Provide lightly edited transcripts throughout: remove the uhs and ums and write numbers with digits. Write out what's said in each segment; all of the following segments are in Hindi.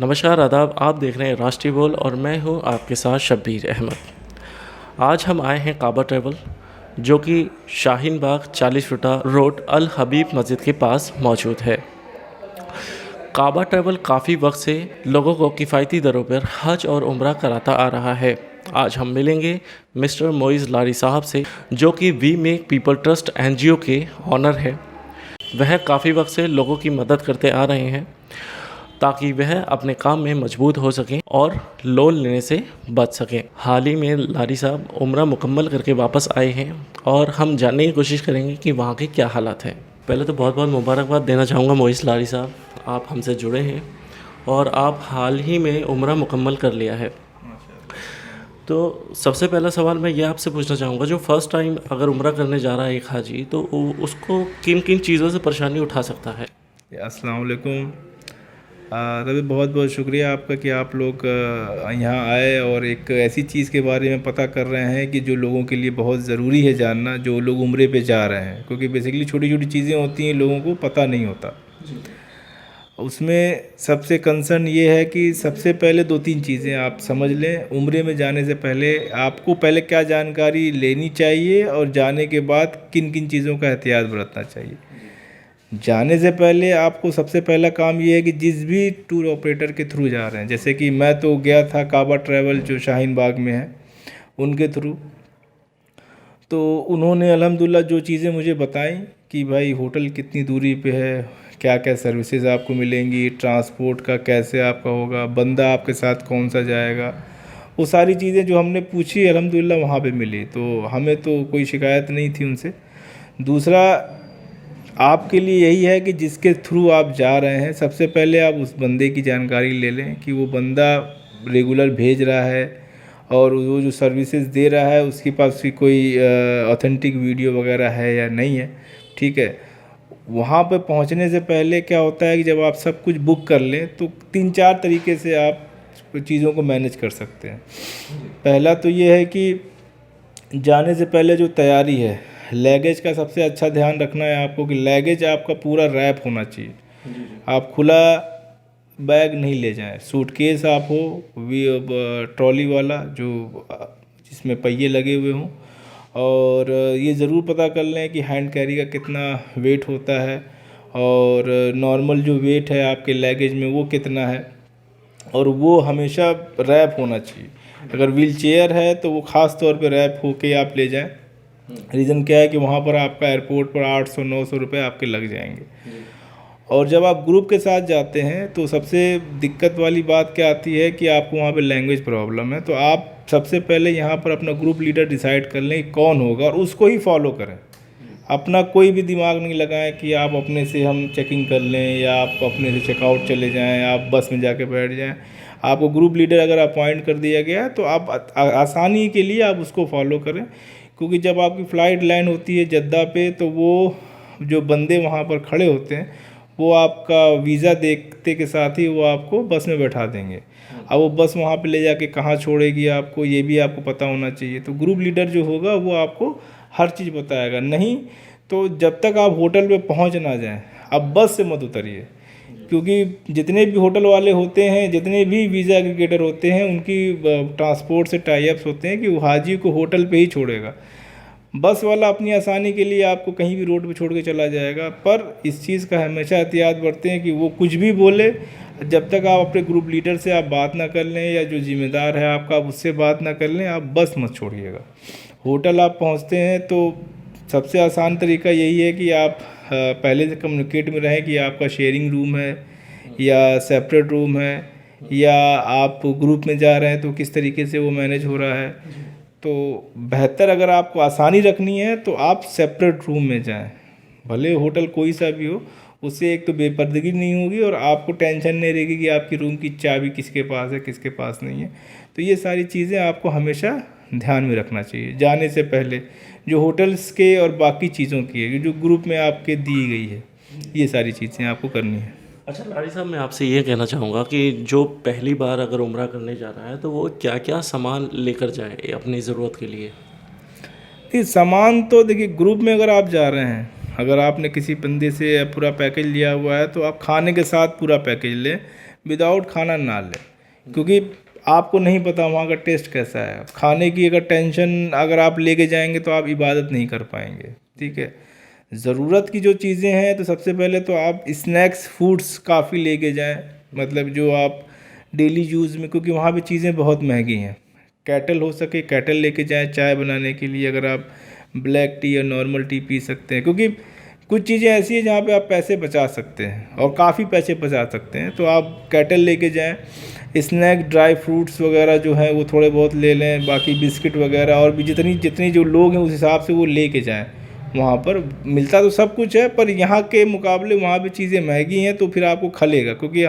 नमस्कार आदाब। आप देख रहे हैं राष्ट्रीय बोल और मैं हूं आपके साथ शब्बीर अहमद। आज हम आए हैं काबा ट्रैवल, जो कि शाहीन बाग 40 फुटा रोड अल हबीब मस्जिद के पास मौजूद है। काबा ट्रैवल काफ़ी वक्त से लोगों को किफ़ायती दरों पर हज और उम्रा कराता आ रहा है। आज हम मिलेंगे मिस्टर मोइज़ लारी साहब से, जो कि we make people trust NGO के ऑनर है। वह काफ़ी वक्त से लोगों की मदद करते आ रहे हैं ताकि वह अपने काम में मजबूत हो सकें और लोन लेने से बच सकें। हाल ही में लारी साहब उम्रा मुकम्मल करके वापस आए हैं और हम जानने की कोशिश करेंगे कि वहाँ के क्या हालात हैं। पहले तो बहुत बहुत मुबारकबाद देना चाहूँगा मोइस लारी साहब, आप हमसे जुड़े हैं और आप हाल ही में उम्रा मुकम्मल कर लिया है। तो सबसे पहला सवाल मैं ये आपसे पूछना चाहूँगा, जो फ़र्स्ट टाइम अगर उम्रा करने जा रहा है एक हाजी, तो उसको किन किन चीज़ों से परेशानी उठा सकता है? अस्सलाम वालेकुम। तभी बहुत बहुत शुक्रिया आपका कि आप लोग यहाँ आए और एक ऐसी चीज़ के बारे में पता कर रहे हैं कि जो लोगों के लिए बहुत ज़रूरी है जानना, जो लोग उम्रे पे जा रहे हैं। क्योंकि बेसिकली छोटी छोटी चीज़ें होती हैं, लोगों को पता नहीं होता। उसमें सबसे कंसर्न ये है कि सबसे पहले 2-3 चीज़ें आप समझ लें। उम्रे में जाने से पहले आपको पहले क्या जानकारी लेनी चाहिए और जाने के बाद किन किन चीज़ों का एहतियात बरतना चाहिए। जाने से पहले आपको सबसे पहला काम ये है कि जिस भी टूर ऑपरेटर के थ्रू जा रहे हैं, जैसे कि मैं तो गया था काबा ट्रैवल जो शाहीन बाग में है, उनके थ्रू। तो उन्होंने अल्हम्दुलिल्लाह जो चीज़ें मुझे बताई कि भाई होटल कितनी दूरी पे है, क्या क्या सर्विसेज आपको मिलेंगी, ट्रांसपोर्ट का कैसे आपका होगा, बंदा आपके साथ कौन सा जाएगा, वो सारी चीज़ें जो हमने पूछी अल्हम्दुलिल्लाह वहाँ पे मिली। तो हमें तो कोई शिकायत नहीं थी उनसे। दूसरा, आपके लिए यही है कि जिसके थ्रू आप जा रहे हैं, सबसे पहले आप उस बंदे की जानकारी ले लें कि वो बंदा रेगुलर भेज रहा है और वो जो सर्विसेज दे रहा है उसके पास भी कोई ऑथेंटिक वीडियो वगैरह है या नहीं है। ठीक है। वहाँ पे पहुँचने से पहले क्या होता है कि जब आप सब कुछ बुक कर लें तो 3-4 तरीके से आप चीज़ों को मैनेज कर सकते हैं। पहला तो ये है कि जाने से पहले जो तैयारी है, लगेज का सबसे अच्छा ध्यान रखना है आपको कि लगेज आपका पूरा रैप होना चाहिए। आप खुला बैग नहीं ले जाएं। सूटकेस आप हो ट्रॉली वाला जो जिसमें पहिए लगे हुए हों, और ये ज़रूर पता कर लें कि हैंड कैरी का कितना वेट होता है और नॉर्मल जो वेट है आपके लगेज में वो कितना है, और वो हमेशा रैप होना चाहिए। अगर व्हील चेयर है तो वो ख़ास तौर पे रैप होके आप ले जाएं। रीज़न क्या है कि वहाँ पर आपका एयरपोर्ट पर 800-900 रुपये आपके लग जाएंगे। और जब आप ग्रुप के साथ जाते हैं तो सबसे दिक्कत वाली बात क्या आती है कि आपको वहाँ पे लैंग्वेज प्रॉब्लम है। तो आप सबसे पहले यहाँ पर अपना ग्रुप लीडर डिसाइड कर लें कौन होगा और उसको ही फॉलो करें। अपना कोई भी दिमाग नहीं लगाएं कि आप अपने से हम चेकिंग कर लें या आप अपने से चेकआउट चले जाएं, आप बस में जाके बैठ जाएं। आपको ग्रुप लीडर अगर अपॉइंट कर दिया गया है तो आप आसानी के लिए आप उसको फॉलो करें। क्योंकि जब आपकी फ़्लाइट लैंड होती है जद्दा पे तो वो जो बंदे वहाँ पर खड़े होते हैं वो आपका वीज़ा देखते के साथ ही वो आपको बस में बैठा देंगे। अब वो बस वहाँ पे ले जाके कहाँ छोड़ेगी आपको, ये भी आपको पता होना चाहिए। तो ग्रुप लीडर जो होगा वो आपको हर चीज़ बताएगा। नहीं तो जब तक आप होटल पे पहुँच ना जाएं, आप बस से मत उतरिए। क्योंकि जितने भी होटल वाले होते हैं, जितने भी वीज़ा एग्रीगेटर होते हैं, उनकी ट्रांसपोर्ट से टाई अप्स होते हैं कि वो हाजी को होटल पे ही छोड़ेगा। बस वाला अपनी आसानी के लिए आपको कहीं भी रोड पे छोड़ के चला जाएगा। पर इस चीज़ का हमेशा एहतियात बरतें कि वो कुछ भी बोले, जब तक आप अपने ग्रुप लीडर से आप बात ना कर लें या जो ज़िम्मेदार है आपका आप उससे बात ना कर लें, आप बस मत छोड़िएगा। होटल आप पहुंचते हैं तो सबसे आसान तरीका यही है कि आप पहले से कम्युनिकेट में रहें कि आपका शेयरिंग रूम है या सेपरेट रूम है, या आप ग्रुप में जा रहे हैं तो किस तरीके से वो मैनेज हो रहा है। तो बेहतर अगर आपको आसानी रखनी है तो आप सेपरेट रूम में जाएं, भले होटल कोई सा भी हो। उससे एक तो बेपर्दगी नहीं होगी और आपको टेंशन नहीं रहेगी कि आपकी रूम की चाबी किसके पास है किसके पास नहीं है। तो ये सारी चीज़ें आपको हमेशा ध्यान में रखना चाहिए जाने से पहले, जो होटल्स के और बाकी चीज़ों की है जो ग्रुप में आपके दी गई है, ये सारी चीज़ें आपको करनी है। अच्छा लारी साहब, मैं आपसे ये कहना चाहूँगा कि जो पहली बार अगर उम्रा करने जा रहा है तो वो क्या क्या सामान लेकर जाए अपनी ज़रूरत के लिए? नहीं, सामान तो देखिए ग्रुप में अगर आप जा रहे हैं, अगर आपने किसी बंदे से पूरा पैकेज लिया हुआ है तो आप खाने के साथ पूरा पैकेज लें। विदाउट खाना ना लें, क्योंकि आपको नहीं पता वहाँ का टेस्ट कैसा है। खाने की अगर टेंशन अगर आप लेके जाएंगे तो आप इबादत नहीं कर पाएंगे, ठीक है। ज़रूरत की जो चीज़ें हैं तो सबसे पहले तो आप स्नैक्स फूड्स काफ़ी लेके जाएं, मतलब जो आप डेली यूज़ में, क्योंकि वहाँ पे चीज़ें बहुत महंगी हैं। कैटल हो सके कैटल लेके जाएं चाय बनाने के लिए, अगर आप ब्लैक टी या नॉर्मल टी पी सकते हैं, क्योंकि कुछ चीज़ें ऐसी हैं जहाँ पे आप पैसे बचा सकते हैं और काफ़ी पैसे बचा सकते हैं, तो आप कैटल लेके जाएं। स्नैक ड्राई फ्रूट्स वगैरह जो हैं वो थोड़े बहुत ले लें, बाकी बिस्किट वगैरह और भी जितनी जितनी जो लोग हैं उस हिसाब से वो लेके जाएं। वहाँ पर मिलता तो सब कुछ है, पर यहाँ के मुकाबले वहाँ पे चीज़ें महंगी हैं, तो फिर आपको खलेगा, क्योंकि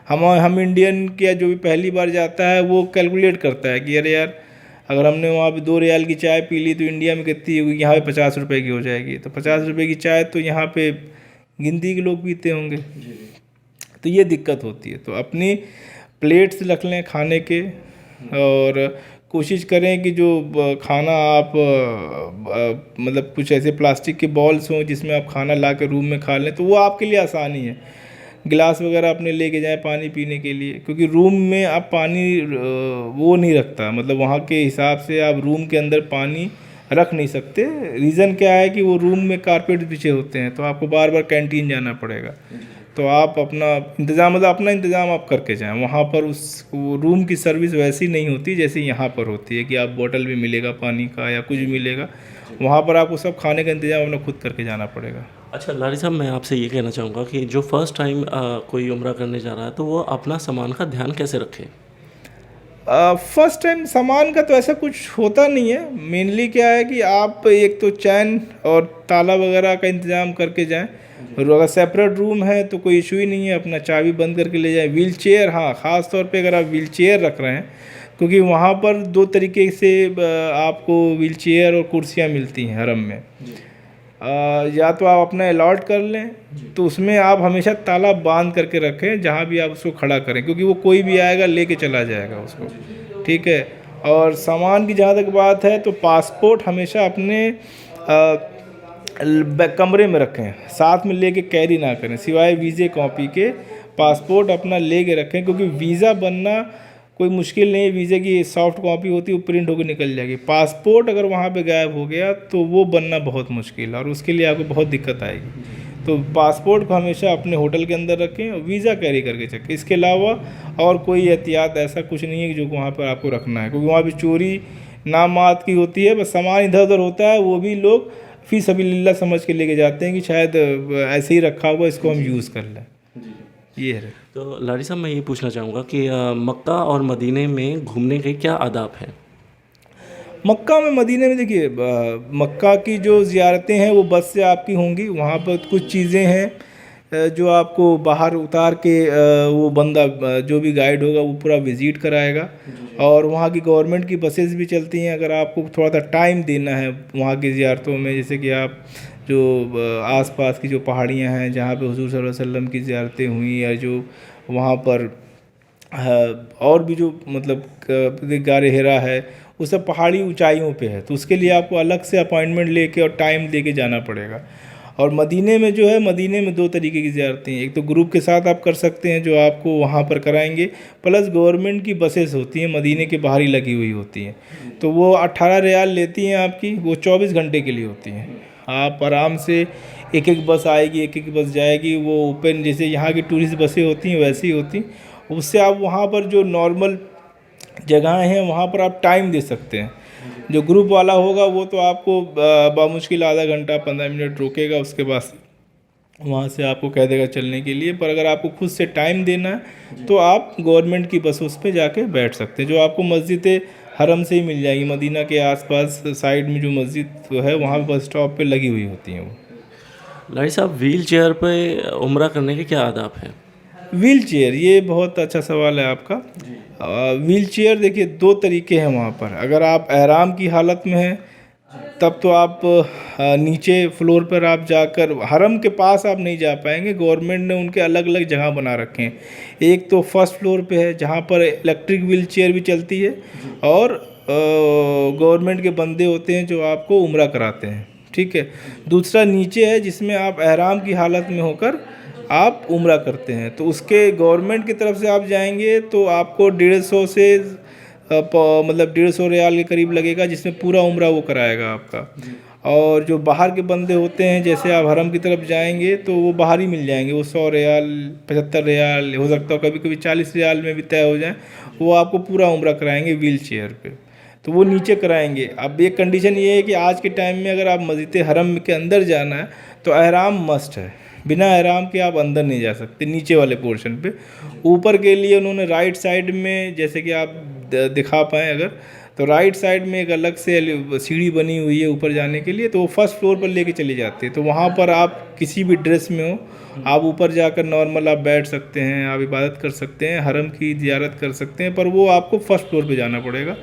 हम इंडियन क्या जो भी पहली बार जाता है वो कैलकुलेट करता है कि अरे यार अगर हमने वहाँ पे 2 रियाल की चाय पी ली तो इंडिया में कितनी होगी, यहाँ पे 50 रुपए की हो जाएगी। तो 50 रुपए की चाय तो यहाँ पे गिनती के लोग पीते होंगे, तो ये दिक्कत होती है। तो अपनी प्लेट्स रख लें खाने के, और कोशिश करें कि जो खाना आप मतलब कुछ ऐसे प्लास्टिक के बॉल्स हों जिसमें आप खाना ला के रूम में खा लें, तो वो आपके लिए आसानी है। गिलास वगैरह अपने लेके जाएं पानी पीने के लिए, क्योंकि रूम में आप पानी वो नहीं रखता, मतलब वहाँ के हिसाब से आप रूम के अंदर पानी रख नहीं सकते। रीज़न क्या है कि वो रूम में कारपेट बिछे होते हैं, तो आपको बार बार कैंटीन जाना पड़ेगा। तो आप अपना इंतज़ाम, मतलब अपना इंतज़ाम आप करके जाएं। वहाँ पर उस वो रूम की सर्विस वैसी नहीं होती जैसे यहाँ पर होती है कि आप बोतल भी मिलेगा पानी का या कुछ भी मिलेगा। वहाँ पर आपको सब खाने का इंतज़ाम अपना खुद करके जाना पड़ेगा। अच्छा लारी साहब, मैं आपसे ये कहना चाहूँगा कि जो फर्स्ट टाइम कोई उम्रा करने जा रहा है तो वो अपना सामान का ध्यान कैसे रखे? फर्स्ट टाइम सामान का तो ऐसा कुछ होता नहीं है। मेनली क्या है कि आप एक तो चैन और ताला वगैरह का इंतज़ाम करके जाएं, और अगर सेपरेट रूम है तो कोई इशू ही नहीं है, अपना चाबी बंद करके ले जाएं। व्हील चेयर, हाँ ख़ास तौर पे अगर आप व्हील चेयर रख रहे हैं, क्योंकि वहाँ पर 2 तरीके से आपको व्हील चेयर और कुर्सियाँ मिलती हैं हरम में। या तो आप अपना अलॉट कर लें, तो उसमें आप हमेशा ताला बांध करके रखें जहाँ भी आप उसको खड़ा करें, क्योंकि वो कोई भी आएगा लेके चला जाएगा उसको, ठीक है। और सामान की जहाँ तक बात है तो पासपोर्ट हमेशा अपने कमरे में रखें, साथ में लेके कैरी ना करें, सिवाय वीज़े कॉपी के पासपोर्ट अपना लेके रखें, क्योंकि वीज़ा बनना कोई मुश्किल नहीं है। वीज़े की सॉफ्ट कॉपी होती है, वो प्रिंट होकर निकल जाएगी। पासपोर्ट अगर वहाँ पे गायब हो गया तो वो बनना बहुत मुश्किल है और उसके लिए आपको बहुत दिक्कत आएगी। तो पासपोर्ट को हमेशा अपने होटल के अंदर रखें और वीज़ा कैरी करके चलें। इसके अलावा और कोई एहतियात ऐसा कुछ नहीं है कि जो वहाँ पर आपको रखना है, क्योंकि वहाँ भी चोरी नामात की होती है, बस सामान इधर उधर होता है, वो भी लोग फ़ी सबीलिल्लाह समझ के लेके जाते हैं कि शायद ऐसे ही रखा हुआ, इसको हम यूज़ कर लें। ये है। तो लारी साहब, मैं ये पूछना चाहूँगा कि मक्का और मदीने में घूमने के क्या आदाब हैं? मक्का में मदीने में देखिए, मक्का की जो ज़ियारतें हैं वो बस से आपकी होंगी। वहाँ पर कुछ चीज़ें हैं जो आपको बाहर उतार के वो बंदा जो भी गाइड होगा वो पूरा विज़िट कराएगा। और वहाँ की गवर्नमेंट की बसेस भी चलती हैं। अगर आपको थोड़ा सा टाइम देना है वहाँ की ज़ियारतों में, जैसे कि आप जो आसपास की जो पहाड़ियाँ हैं जहाँ पे हुज़ूर सल्लल्लाहु अलैहि वसल्लम की ज़ियारतें हुई, या जो वहाँ पर और भी जो मतलब गारे हिरा है, वो सब पहाड़ी ऊंचाइयों पे है, तो उसके लिए आपको अलग से अपॉइंटमेंट लेके और टाइम लेके जाना पड़ेगा। और मदीने में जो है, मदीने में 2 तरीके की ज़ियारतें हैं। एक तो ग्रुप के साथ आप कर सकते हैं जो आपको वहाँ पर कराएंगे, प्लस गवर्नमेंट की बसेस होती हैं मदीने के बाहर ही लगी हुई होती हैं, तो वो 18 रियाल लेती हैं आपकी, वो 24 घंटे के लिए होती हैं। आप आराम से एक एक बस आएगी, एक एक बस जाएगी, वो ओपन जैसे यहाँ की टूरिस्ट बसें होती हैं वैसी होती। उससे आप वहाँ पर जो नॉर्मल जगहें हैं वहाँ पर आप टाइम दे सकते हैं। जो ग्रुप वाला होगा वो तो आपको बामुश्किल आधा घंटा 15 मिनट रोकेगा, उसके बाद वहाँ से आपको कह देगा चलने के लिए। पर अगर आपको खुद से टाइम देना है तो आप गवर्नमेंट की बस उस पर जाके बैठ सकते हैं, जो आपको मस्जिद हरम से ही मिल जाएगी। मदीना के आसपास साइड में जो मस्जिद है वहाँ पे बस स्टॉप पे लगी हुई होती हैं वो। लारी साहब, व्हील चेयर पे उम्रा करने के क्या आदाब हैं? व्हील चेयर, ये बहुत अच्छा सवाल है आपका। व्हील चेयर देखिए 2 तरीके हैं वहाँ पर। अगर आप एहराम की हालत में हैं तब तो आप नीचे फ्लोर पर आप जाकर, हरम के पास आप नहीं जा पाएंगे, गवर्नमेंट ने उनके अलग अलग जगह बना रखे हैं। एक तो फर्स्ट फ्लोर पे है जहाँ पर इलेक्ट्रिक व्हील चेयर भी चलती है, और गवर्नमेंट के बंदे होते हैं जो आपको उम्रा कराते हैं, ठीक है। दूसरा नीचे है जिसमें आप एहराम की हालत में होकर आप उम्रा करते हैं। तो उसके गवर्नमेंट की तरफ से आप जाएंगे तो आपको 150 से मतलब 150 रियाल के करीब लगेगा, जिसमें पूरा उम्रा वो कराएगा आपका। और जो बाहर के बंदे होते हैं, जैसे आप हरम की तरफ जाएंगे तो वो बाहर ही मिल जाएंगे, वो 100 रियाल 75 रियाल हो सकता है, कभी कभी 40 रियाल में भी तय हो जाए, वो आपको पूरा उम्रा कराएंगे व्हील चेयर पे। तो वो नीचे कराएंगे। अब एक कंडीशन ये है कि आज के टाइम में अगर आप मस्जिद हरम के अंदर जाना है तो एहराम मस्ट है, बिना एहराम के आप अंदर नहीं जा सकते नीचे वाले पोर्शन पे। ऊपर के लिए उन्होंने राइट साइड में, जैसे कि आप दिखा पाएँ अगर, तो राइट साइड में एक अलग से सीढ़ी बनी हुई है ऊपर जाने के लिए, तो वो फर्स्ट फ्लोर पर लेके चले जाते हैं। तो वहाँ पर आप किसी भी ड्रेस में हो, आप ऊपर जाकर नॉर्मल आप बैठ सकते हैं, आप इबादत कर सकते हैं, हरम की ज़ियारत कर सकते हैं, पर वो आपको फर्स्ट फ्लोर पे जाना पड़ेगा।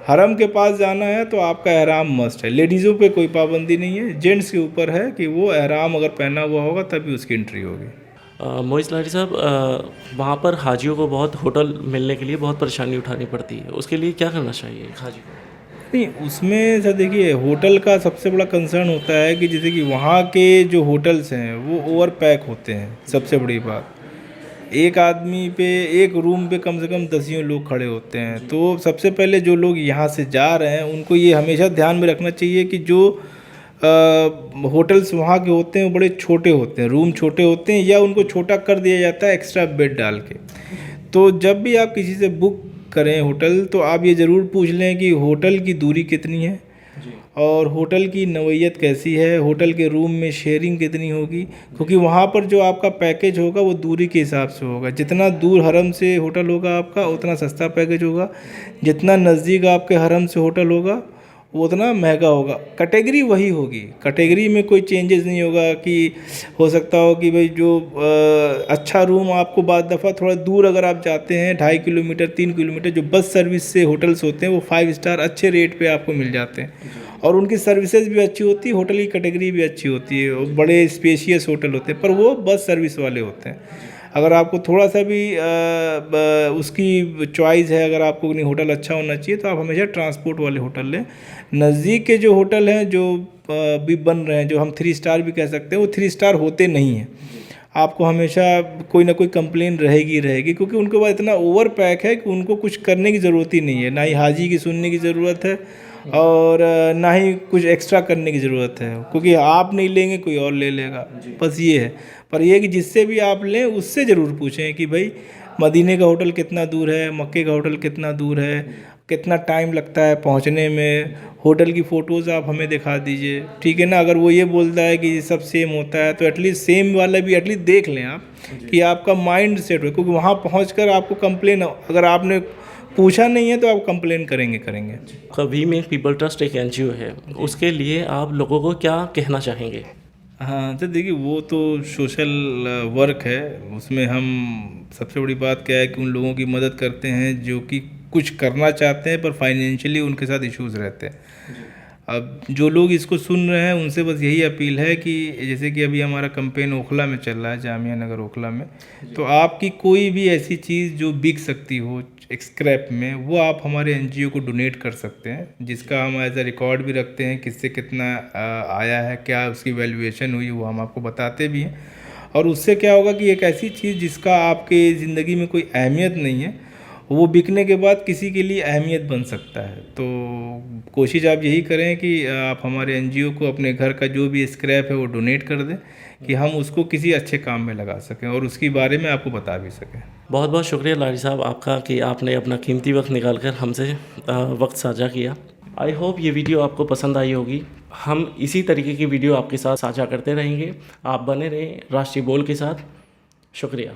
हरम के पास जाना है तो आपका एहराम मस्ट है। लेडीज़ों पे कोई पाबंदी नहीं है, जेंट्स के ऊपर है कि वो एहराम अगर पहना हुआ होगा तभी उसकी एंट्री होगी। मोइज़ लारी साहब, वहाँ पर हाजियों को बहुत होटल मिलने के लिए बहुत परेशानी उठानी पड़ती है, उसके लिए क्या करना चाहिए एक हाजी को? नहीं, उसमें सर देखिए, होटल का सबसे बड़ा कंसर्न होता है कि जैसे कि वहाँ के जो होटल्स हैं वो ओवर पैक होते हैं। सबसे बड़ी बात, एक आदमी पे एक रूम पे कम से कम 10 लोग खड़े होते हैं। तो सबसे पहले जो लोग यहाँ से जा रहे हैं उनको ये हमेशा ध्यान में रखना चाहिए कि जो होटल्स वहाँ के होते हैं वो बड़े छोटे होते हैं, रूम छोटे होते हैं, या उनको छोटा कर दिया जाता है एक्स्ट्रा बेड डाल के। तो जब भी आप किसी से बुक करें होटल, तो आप ये ज़रूर पूछ लें कि होटल की दूरी कितनी है और होटल की नौइयत कैसी है, होटल के रूम में शेयरिंग कितनी होगी, क्योंकि वहाँ पर जो आपका पैकेज होगा वो दूरी के हिसाब से होगा। जितना दूर हरम से होटल होगा आपका उतना सस्ता पैकेज होगा, जितना नज़दीक आपके हरम से होटल होगा वो उतना महंगा होगा। कैटेगरी वही होगी, कैटेगरी में कोई चेंजेस नहीं होगा। कि हो सकता हो कि भाई जो अच्छा रूम आपको बाद दफ़ा थोड़ा दूर अगर आप जाते हैं 2.5 किलोमीटर 3 किलोमीटर, जो बस सर्विस से होटल्स होते हैं वो 5 स्टार अच्छे रेट पे आपको मिल जाते हैं, और उनकी सर्विसेज भी अच्छी होती है, होटल की कैटेगरी भी अच्छी होती है, बड़े स्पेशियस होटल होते हैं, पर वो बस सर्विस वाले होते हैं। अगर आपको थोड़ा सा भी उसकी चॉइस है, अगर आपको नहीं होटल अच्छा होना चाहिए, तो आप हमेशा ट्रांसपोर्ट वाले होटल लें। नज़दीक के जो होटल हैं जो भी बन रहे हैं, जो हम 3 स्टार भी कह सकते हैं, वो 3 स्टार होते नहीं हैं। आपको हमेशा कोई ना कोई कंप्लेन रहेगी, क्योंकि उनके पास इतना ओवर पैक है कि उनको कुछ करने की ज़रूरत ही नहीं है, ना ही हाजी की सुनने की ज़रूरत है और ना ही कुछ एक्स्ट्रा करने की ज़रूरत है, क्योंकि आप नहीं लेंगे कोई और ले लेगा, बस ये है। पर ये कि जिससे भी आप लें उससे ज़रूर पूछें कि भाई मदीने का होटल कितना दूर है, मक्के का होटल कितना दूर है, कितना टाइम लगता है पहुंचने में, होटल की फ़ोटोज़ आप हमें दिखा दीजिए, ठीक है ना। अगर वो ये बोलता है कि सब सेम होता है तो एटलीस्ट सेम वाला भी एटलीस्ट देख लें आप, कि आपका माइंड सेट हो, क्योंकि वहाँ पहुँचकर आपको कंप्लेन, अगर आपने पूछा नहीं है तो आप कंप्लेन करेंगे। कभी में पीपल ट्रस्ट एक NGO है, उसके लिए आप लोगों को क्या कहना चाहेंगे? हाँ, तो देखिए वो तो सोशल वर्क है, उसमें हम सबसे बड़ी बात क्या है कि उन लोगों की मदद करते हैं जो कि कुछ करना चाहते हैं पर फाइनेंशियली उनके साथ इश्यूज़ रहते हैं। अब जो लोग इसको सुन रहे हैं उनसे बस यही अपील है कि जैसे कि अभी हमारा कैंपेन ओखला में चल रहा है, जामिया नगर ओखला में, तो आपकी कोई भी ऐसी चीज़ जो बिक सकती हो स्क्रैप में, वो आप हमारे NGO को डोनेट कर सकते हैं, जिसका हम एज अ रिकॉर्ड भी रखते हैं, किससे कितना आया है, क्या उसकी वैल्यूएशन हुई, वो हम आपको बताते भी हैं। और उससे क्या होगा कि एक ऐसी चीज़ जिसका आपके ज़िंदगी में कोई अहमियत नहीं है, वो बिकने के बाद किसी के लिए अहमियत बन सकता है। तो कोशिश आप यही करें कि आप हमारे NGO को अपने घर का जो भी स्क्रैप है वो डोनेट कर दें, कि हम उसको किसी अच्छे काम में लगा सकें और उसके बारे में आपको बता भी सकें। बहुत बहुत शुक्रिया लारी साहब आपका कि आपने अपना कीमती वक्त निकाल कर हमसे वक्त साझा किया। आई होप ये वीडियो आपको पसंद आई होगी। हम इसी तरीके की वीडियो आपके साथ साझा करते रहेंगे। आप बने रहें राष्ट्रीय बोल के साथ। शुक्रिया।